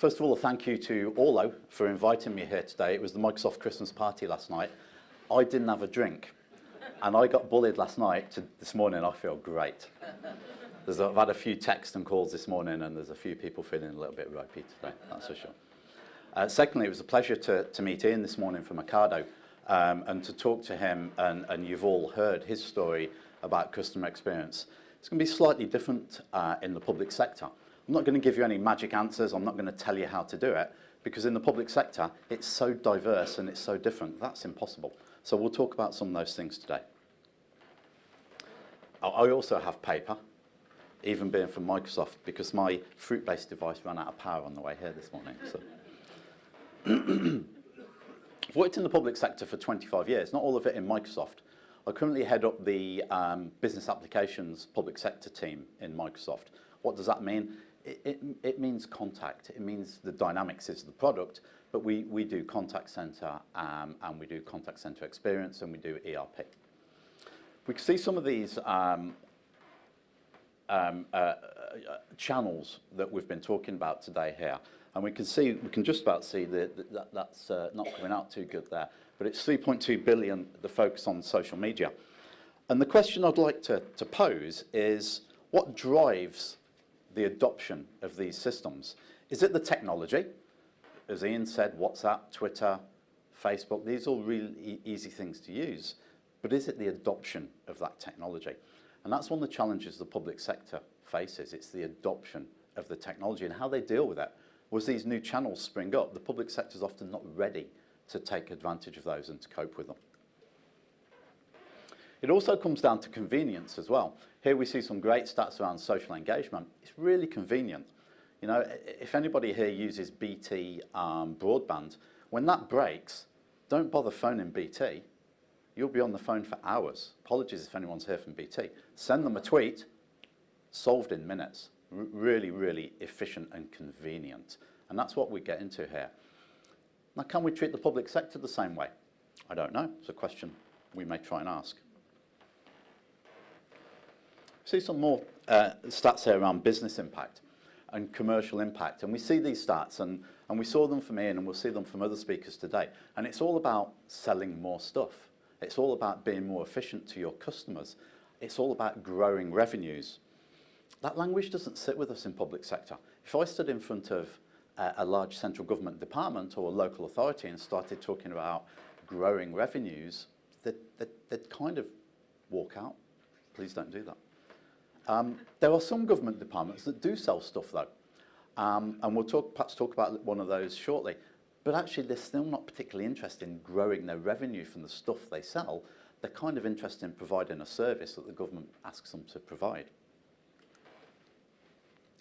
First of all, a thank you to Orlo for inviting me here today. It was the Microsoft Christmas party last night. I didn't have a drink, and I got bullied last night to this morning. I feel great. I've had a few texts and calls this morning, and there's a few people feeling a little bit ropey today, that's for sure. Secondly, it was a pleasure to meet Ian this morning from Ocado and to talk to him, and you've all heard his story about customer experience. It's going to be slightly different in the public sector. I'm not going to give you any magic answers. I'm not going to tell you how to do it, because in the public sector, it's so diverse and it's so different. That's impossible. So we'll talk about some of those things today. I also have paper, even being from Microsoft, because my fruit-based device ran out of power on the way here this morning. So. I've worked in the public sector for 25 years, not all of it in Microsoft. I currently head up the business applications public sector team in Microsoft. What does that mean? It means contact. It means the dynamics is the product, but we do contact center and we do contact center experience and we do ERP. We can see some of these channels that we've been talking about today here, and we can just about see that's not coming out too good there, but it's 3.2 billion, the focus on social media. And the question I'd like to pose is, what drives the adoption of these systems? Is it the technology? As Ian said, WhatsApp, Twitter, Facebook, these are all really easy things to use. But is it the adoption of that technology? And that's one of the challenges the public sector faces. It's the adoption of the technology and how they deal with it. As these new channels spring up, the public sector is often not ready to take advantage of those and to cope with them. It also comes down to convenience as well. Here we see some great stats around social engagement. It's really convenient. You know, if anybody here uses BT broadband, when that breaks, don't bother phoning BT. You'll be on the phone for hours. Apologies if anyone's here from BT. Send them a tweet, solved in minutes. Really, really efficient and convenient. And that's what we get into here. Now, can we treat the public sector the same way? I don't know. It's a question we may try and ask. See some more stats here around business impact and commercial impact. And we see these stats, and we saw them from Ian, and we'll see them from other speakers today. And it's all about selling more stuff. It's all about being more efficient to your customers. It's all about growing revenues. That language doesn't sit with us in public sector. If I stood in front of a large central government department or a local authority and started talking about growing revenues, they'd kind of walk out. Please don't do that. There are some government departments that do sell stuff, though, and we'll perhaps talk about one of those shortly. But actually, they're still not particularly interested in growing their revenue from the stuff they sell. They're kind of interested in providing a service that the government asks them to provide.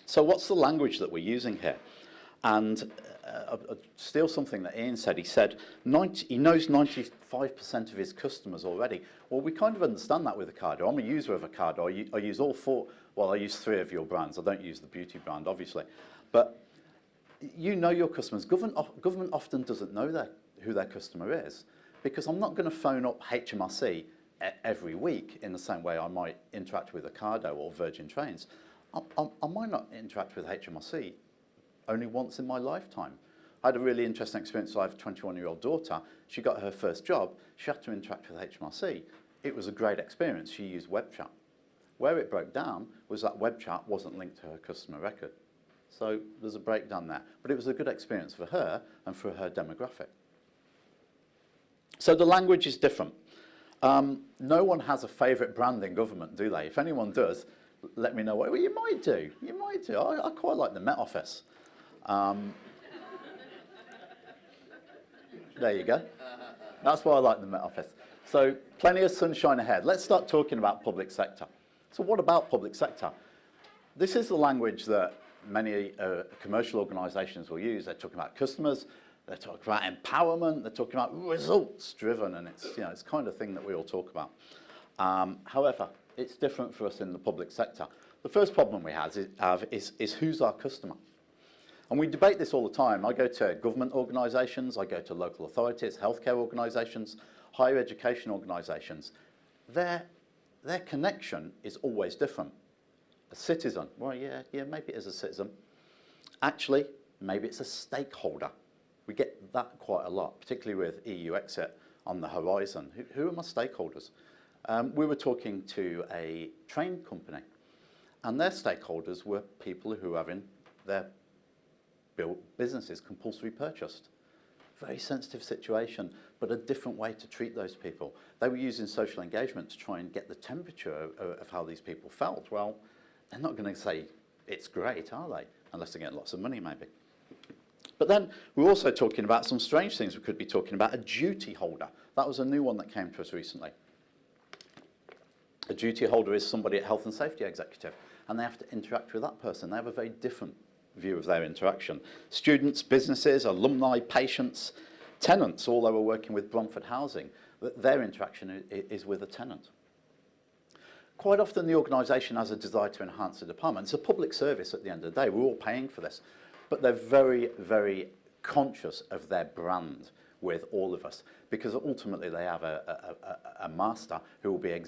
So what's the language that we're using here? And I'll steal something that Ian said. He said he knows 95% of his customers already. Well, we kind of understand that with Ocado. I'm a user of Ocado. I use all four. Well, I use 3 of your brands. I don't use the beauty brand, obviously. But you know your customers. Government often doesn't know who their customer is, because I'm not going to phone up HMRC every week in the same way I might interact with Ocado or Virgin Trains. I might not interact with HMRC only once in my lifetime. I had a really interesting experience. I have a 21-year-old daughter. She got her first job. She had to interact with HMRC. It was a great experience. She used web chat. Where it broke down was that web chat wasn't linked to her customer record. So there's a breakdown there. But it was a good experience for her and for her demographic. So the language is different. No one has a favourite brand in government, do they? If anyone does, let me know. Well, you might do. You might do. I quite like the Met Office. There you go. That's why I like the Met Office. So plenty of sunshine ahead. Let's start talking about public sector. So what about public sector? This is the language that many commercial organisations will use. They're talking about customers. They're talking about empowerment. They're talking about results driven, and it's it's the kind of thing that we all talk about. However, it's different for us in the public sector. The first problem we have is who's our customer? And we debate this all the time. I go to government organisations, I go to local authorities, healthcare organisations, higher education organisations. Their connection is always different. A citizen, well, yeah, maybe it is a citizen. Actually, Maybe it's a stakeholder. We get that quite a lot, particularly with EU exit on the horizon. Who are my stakeholders? We were talking to a train company, and their stakeholders were people who are in their businesses compulsory purchased. Very sensitive situation, but a different way to treat those people. They were using social engagement to try and get the temperature of how these people felt. Well, they're not going to say it's great, are they? Unless they're getting lots of money, maybe. But then we're also talking about some strange things. We could be talking about a duty holder. That was a new one that came to us recently. A duty holder is somebody at health and safety executive, and they have to interact with that person. They have a very different view of their interaction. Students, businesses, alumni, patients, tenants, all they were working with Bromford Housing, their interaction is with a tenant. Quite often the organisation has a desire to enhance the department. It's a public service at the end of the day. We're all paying for this. But they're very, very conscious of their brand with all of us, because ultimately they have a master who will be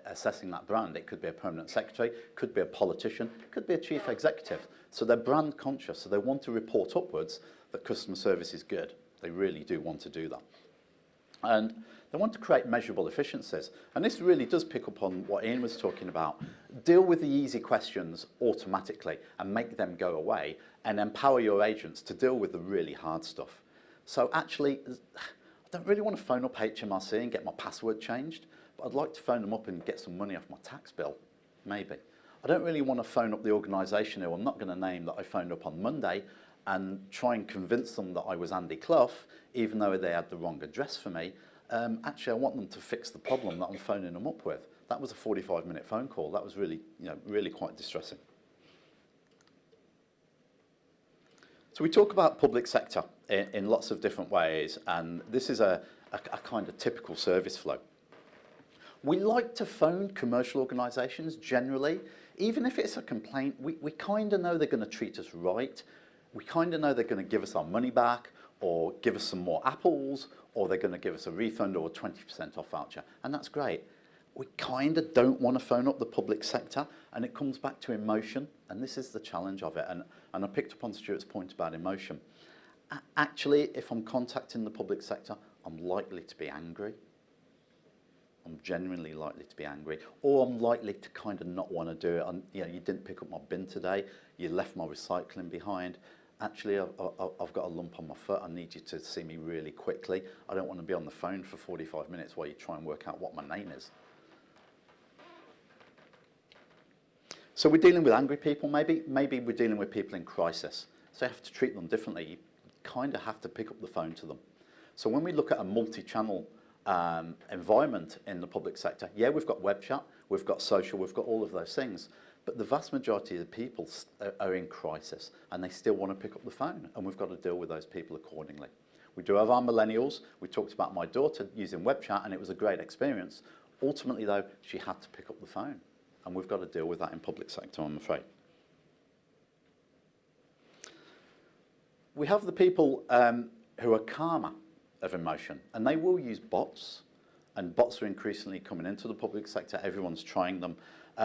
assessing that brand. It could be a permanent secretary, could be a politician, could be a chief executive. So they're brand conscious, so they want to report upwards that customer service is good. They really do want to do that. And they want to create measurable efficiencies. And this really does pick up on what Ian was talking about. Deal with the easy questions automatically and make them go away, and empower your agents to deal with the really hard stuff. So actually, I don't really want to phone up HMRC and get my password changed, but I'd like to phone them up and get some money off my tax bill, maybe. I don't really want to phone up the organisation who I'm not going to name that I phoned up on Monday and try and convince them that I was Andy Clough, even though they had the wrong address for me. Actually, I want them to fix the problem that I'm phoning them up with. That was a 45-minute phone call. That was really, really quite distressing. So we talk about public sector in lots of different ways, and this is a kind of typical service flow. We like to phone commercial organisations generally. Even if it's a complaint, we kind of know they're going to treat us right. We kind of know they're going to give us our money back, or give us some more apples, or they're going to give us a refund or a 20% off voucher, and that's great. We kind of don't want to phone up the public sector, and it comes back to emotion, and this is the challenge of it, and I picked up on Stuart's point about emotion. Actually, if I'm contacting the public sector, I'm likely to be angry. I'm genuinely likely to be angry, or I'm likely to kind of not want to do it. You didn't pick up my bin today, you left my recycling behind. Actually, I've got a lump on my foot, I need you to see me really quickly. I don't want to be on the phone for 45 minutes while you try and work out what my name is. So we're dealing with angry people, maybe we're dealing with people in crisis. So you have to treat them differently. You kind of have to pick up the phone to them. So when we look at a multi-channel environment in the public sector, yeah, we've got web chat, we've got social, we've got all of those things, but the vast majority of the people are in crisis, and they still want to pick up the phone, and we've got to deal with those people accordingly. We do have our millennials. We talked about my daughter using web chat, and it was a great experience. Ultimately, though, she had to pick up the phone, and we've got to deal with that in public sector, I'm afraid. We have the people who are calmer of emotion, and they will use bots, and bots are increasingly coming into the public sector. Everyone's trying them.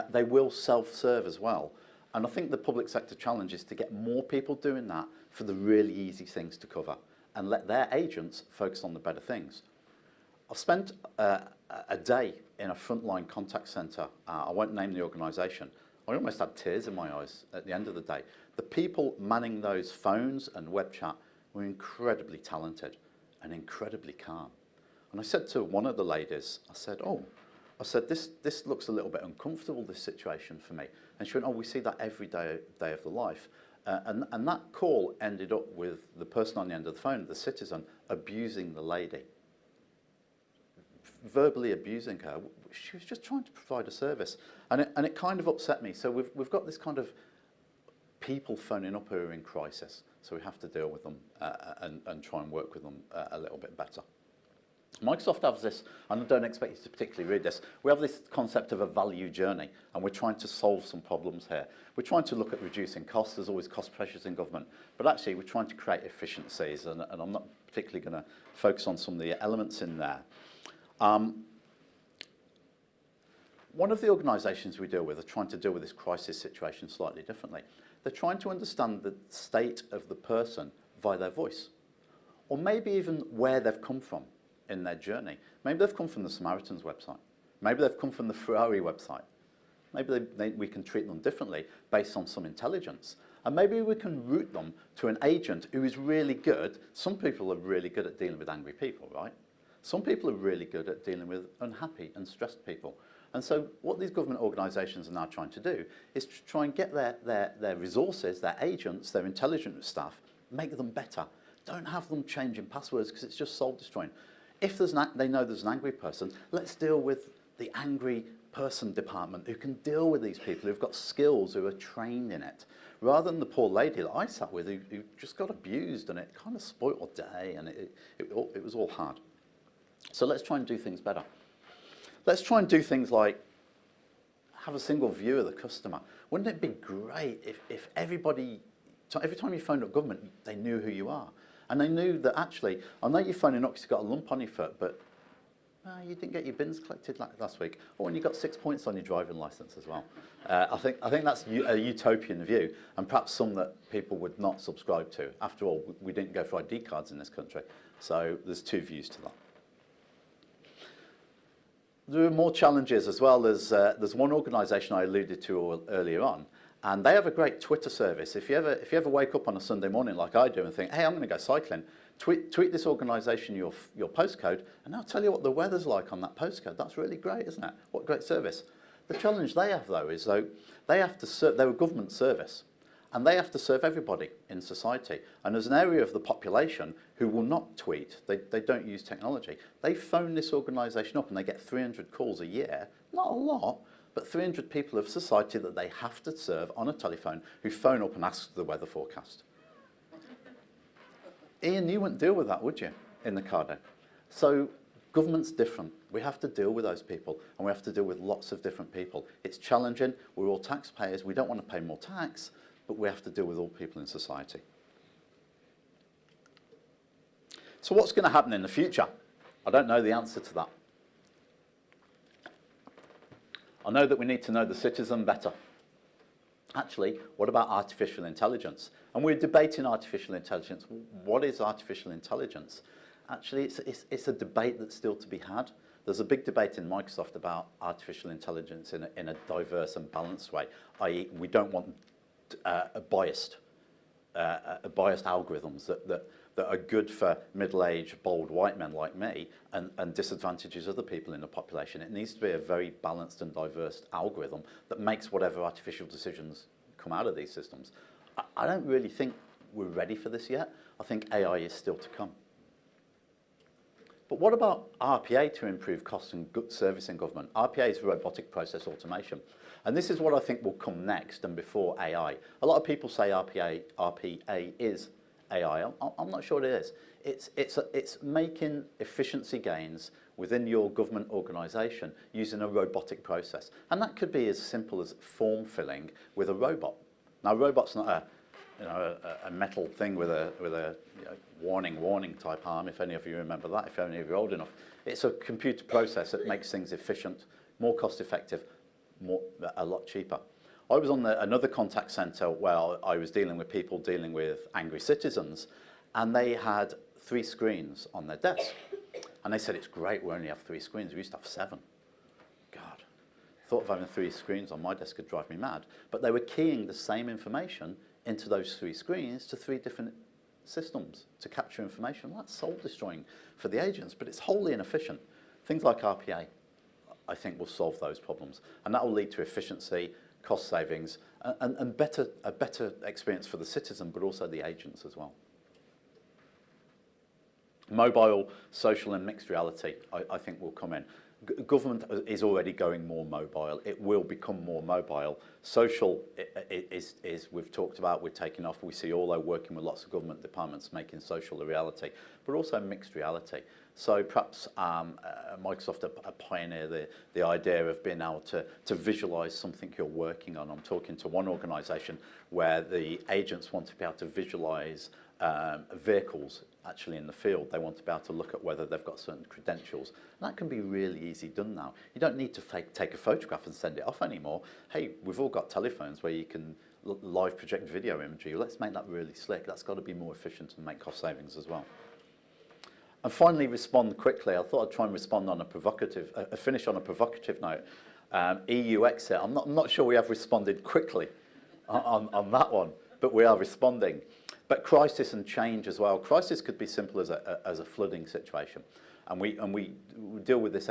They will self-serve as well. And I think the public sector challenge is to get more people doing that for the really easy things to cover, and let their agents focus on the better things. I've spent a day in a frontline contact centre. I won't name the organisation. I almost had tears in my eyes at the end of the day. The people manning those phones and web chat were incredibly talented and incredibly calm. And I said to one of the ladies, I said, this looks a little bit uncomfortable, this situation for me. And she went, oh, we see that every day of the life. And that call ended up with the person on the end of the phone, the citizen, abusing the lady. Verbally abusing her. She was just trying to provide a service. And it kind of upset me. So we've got this kind of people phoning up who are in crisis. So we have to deal with them and try and work with them a little bit better. Microsoft has this, and I don't expect you to particularly read this, we have this concept of a value journey, and we're trying to solve some problems here. We're trying to look at reducing costs. There's always cost pressures in government, but actually we're trying to create efficiencies, and I'm not particularly going to focus on some of the elements in there. One of the organisations we deal with are trying to deal with this crisis situation slightly differently. They're trying to understand the state of the person via their voice, or maybe even where they've come from in their journey. Maybe they've come from the Samaritans website. Maybe they've come from the Ferrari website. Maybe we can treat them differently based on some intelligence. And maybe we can route them to an agent who is really good. Some people are really good at dealing with angry people, right? Some people are really good at dealing with unhappy and stressed people. And so what these government organisations are now trying to do is to try and get their resources, their agents, their intelligence staff, make them better. Don't have them changing passwords because it's just soul destroying. If they know there's an angry person, let's deal with the angry person department who can deal with these people, who've got skills, who are trained in it, rather than the poor lady that I sat with who just got abused and it kind of spoiled her day and it was all hard. So let's try and do things better. Let's try and do things like have a single view of the customer. Wouldn't it be great if everybody, every time you phoned up government, they knew who you are? And they knew that actually, I know you're phoning up because you've got a lump on your foot, but you didn't get your bins collected last week. Oh, and you got 6 points on your driving licence as well. I think that's a utopian view, and perhaps some that people would not subscribe to. After all, we didn't go for ID cards in this country, so there's two views to that. There are more challenges as well. There's one organisation I alluded to earlier on, and they have a great Twitter service. If you ever wake up on a Sunday morning like I do and think, hey, I'm going to go cycling, tweet this organisation your postcode, and they'll tell you what the weather's like on that postcode. That's really great, isn't it? What a great service. The challenge they have, though, is they have to serve. They're a government service, and they have to serve everybody in society. And there's an area of the population who will not tweet. They don't use technology. They phone this organisation up, and they get 300 calls a year. Not a lot, but 300 people of society that they have to serve on a telephone who phone up and ask the weather forecast. Ian, you wouldn't deal with that, would you, in the Cardo? So government's different. We have to deal with those people, and we have to deal with lots of different people. It's challenging. We're all taxpayers. We don't want to pay more tax, but we have to deal with all people in society. So what's going to happen in the future? I don't know the answer to that. I know that we need to know the citizen better. Actually, what about artificial intelligence? And we're debating artificial intelligence. What is artificial intelligence? Actually, it's a debate that's still to be had. There's a big debate in Microsoft about artificial intelligence in a diverse and balanced way, i.e. we don't want biased algorithms that are good for middle-aged, bold white men like me and disadvantages other people in the population. It needs to be a very balanced and diverse algorithm that makes whatever artificial decisions come out of these systems. I don't really think we're ready for this yet. I think AI is still to come. But what about RPA to improve cost and good service in government? RPA is robotic process automation. And this is what I think will come next and before AI. A lot of people say RPA is AI. I'm not sure it is. It's making efficiency gains within your government organisation using a robotic process. And that could be as simple as form filling with a robot. Now, a robot's not a metal thing with a warning type arm, if any of you remember that, if any of you are old enough. It's a computer process that makes things efficient, more cost effective, a lot cheaper. I was on another contact centre where I was dealing with people dealing with angry citizens, and they had 3 screens on their desk. And they said, it's great, we only have 3 screens. We used to have 7. God, thought of having 3 screens on my desk could drive me mad. But they were keying the same information into those 3 screens to 3 different systems to capture information. Well, that's soul destroying for the agents, but it's wholly inefficient. Things like RPA, I think, will solve those problems. And that will lead to efficiency, cost savings, and a better experience for the citizen, but also the agents as well. Mobile, social and mixed reality, I think, will come in. Government is already going more mobile. It will become more mobile. Social is we've talked about, we're taking off. We see Orlo working with lots of government departments making social a reality, but also mixed reality. So perhaps Microsoft pioneer the idea of being able to visualize something you're working on. I'm talking to one organization where the agents want to be able to visualize vehicles actually in the field. They want to be able to look at whether they've got certain credentials. And that can be really easy done now. You don't need to take a photograph and send it off anymore. Hey, we've all got telephones where you can live project video imagery. Let's make that really slick. That's got to be more efficient and make cost savings as well. And finally, respond quickly. I thought I'd try and respond on a provocative, finish on a provocative note. EU exit. I'm not sure we have responded quickly on that one, but we are responding. But crisis and change as well. Crisis could be simple as a flooding situation, and we deal with this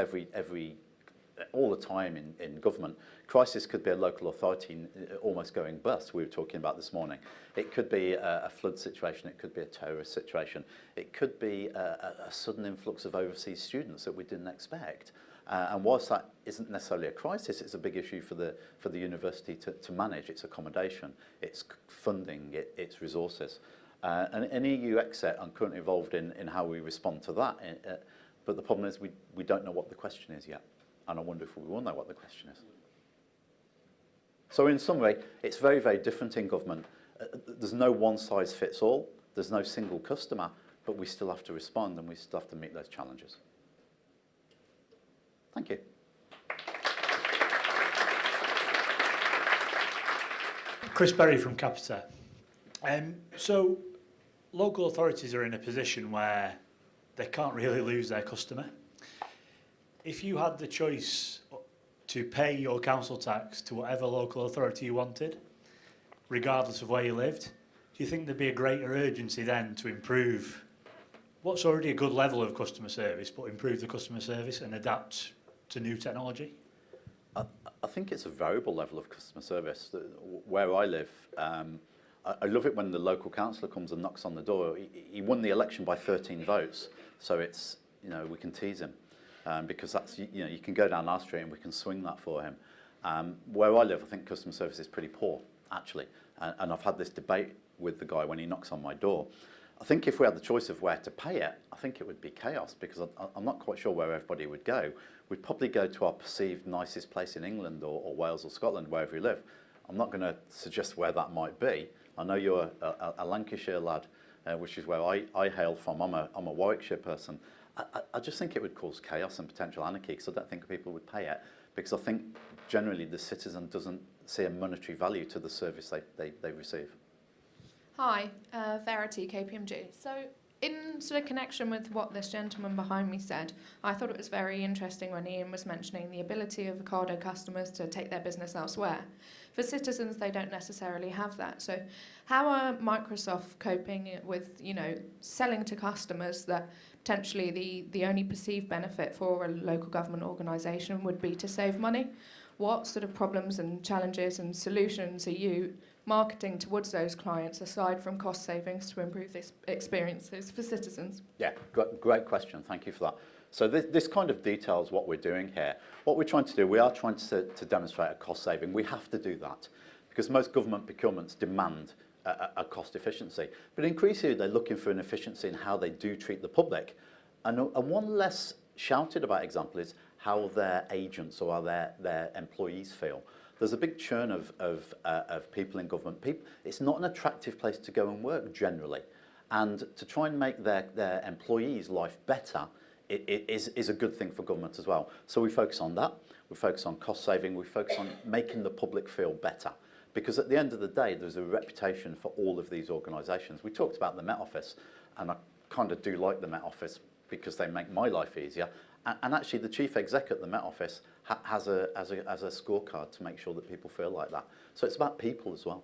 all the time in government. Crisis could be a local authority almost going bust. We were talking about this morning. It could be a flood situation. It could be a terrorist situation. It could be a sudden influx of overseas students that we didn't expect. And whilst that isn't necessarily a crisis, it's a big issue for the university to manage. Its accommodation, its funding, its resources. And an EU exit, I'm currently involved in how we respond to that. But the problem is we don't know what the question is yet. And I wonder if we will know what the question is. So in summary, it's very, very different in government. There's no one size fits all. There's no single customer, but we still have to respond and we still have to meet those challenges. Thank you. Chris Berry from Capita. So local authorities are in a position where they can't really lose their customer. If you had the choice to pay your council tax to whatever local authority you wanted, regardless of where you lived, do you think there'd be a greater urgency then to improve what's already a good level of customer service, but improve the customer service and adapt to new technology? I think it's a variable level of customer service. Where I live, I love it when the local councillor comes and knocks on the door. He won the election by 13 votes, so it's, we can tease him. Because that's, you can go down our street and we can swing that for him. Where I live, I think customer service is pretty poor, actually. And I've had this debate with the guy when he knocks on my door. I think if we had the choice of where to pay it, I think it would be chaos, because I'm not quite sure where everybody would go. We'd probably go to our perceived nicest place in England or Wales or Scotland, wherever you live. I'm not going to suggest where that might be. I know you're a Lancashire lad, which is where I hail from. I'm a Warwickshire person. I just think it would cause chaos and potential anarchy, because I don't think people would pay it, because I think generally the citizen doesn't see a monetary value to the service they receive. Hi, Verity, KPMG. So in sort of connection with what this gentleman behind me said, I thought it was very interesting when Ian was mentioning the ability of Ocado customers to take their business elsewhere. For citizens, they don't necessarily have that. So how are Microsoft coping with, selling to customers that potentially the only perceived benefit for a local government organisation would be to save money? What sort of problems and challenges and solutions are you marketing towards those clients, aside from cost savings, to improve these experiences for citizens? Yeah, great question. Thank you for that. So this kind of details what we're doing here. What we're trying to do, we are trying to demonstrate a cost saving. We have to do that because most government procurements demand a cost efficiency. But increasingly, they're looking for an efficiency in how they do treat the public. And one less shouted about example is how their agents or their employees feel. There's a big churn of people in government. It's not an attractive place to go and work generally. And to try and make their employees' life better, it is a good thing for government as well. So we focus on that. We focus on cost saving. We focus on making the public feel better. Because at the end of the day, there's a reputation for all of these organisations. We talked about the Met Office, and I kind of do like the Met Office because they make my life easier. And actually, the chief exec at the Met Office has a scorecard to make sure that people feel like that. So it's about people as well.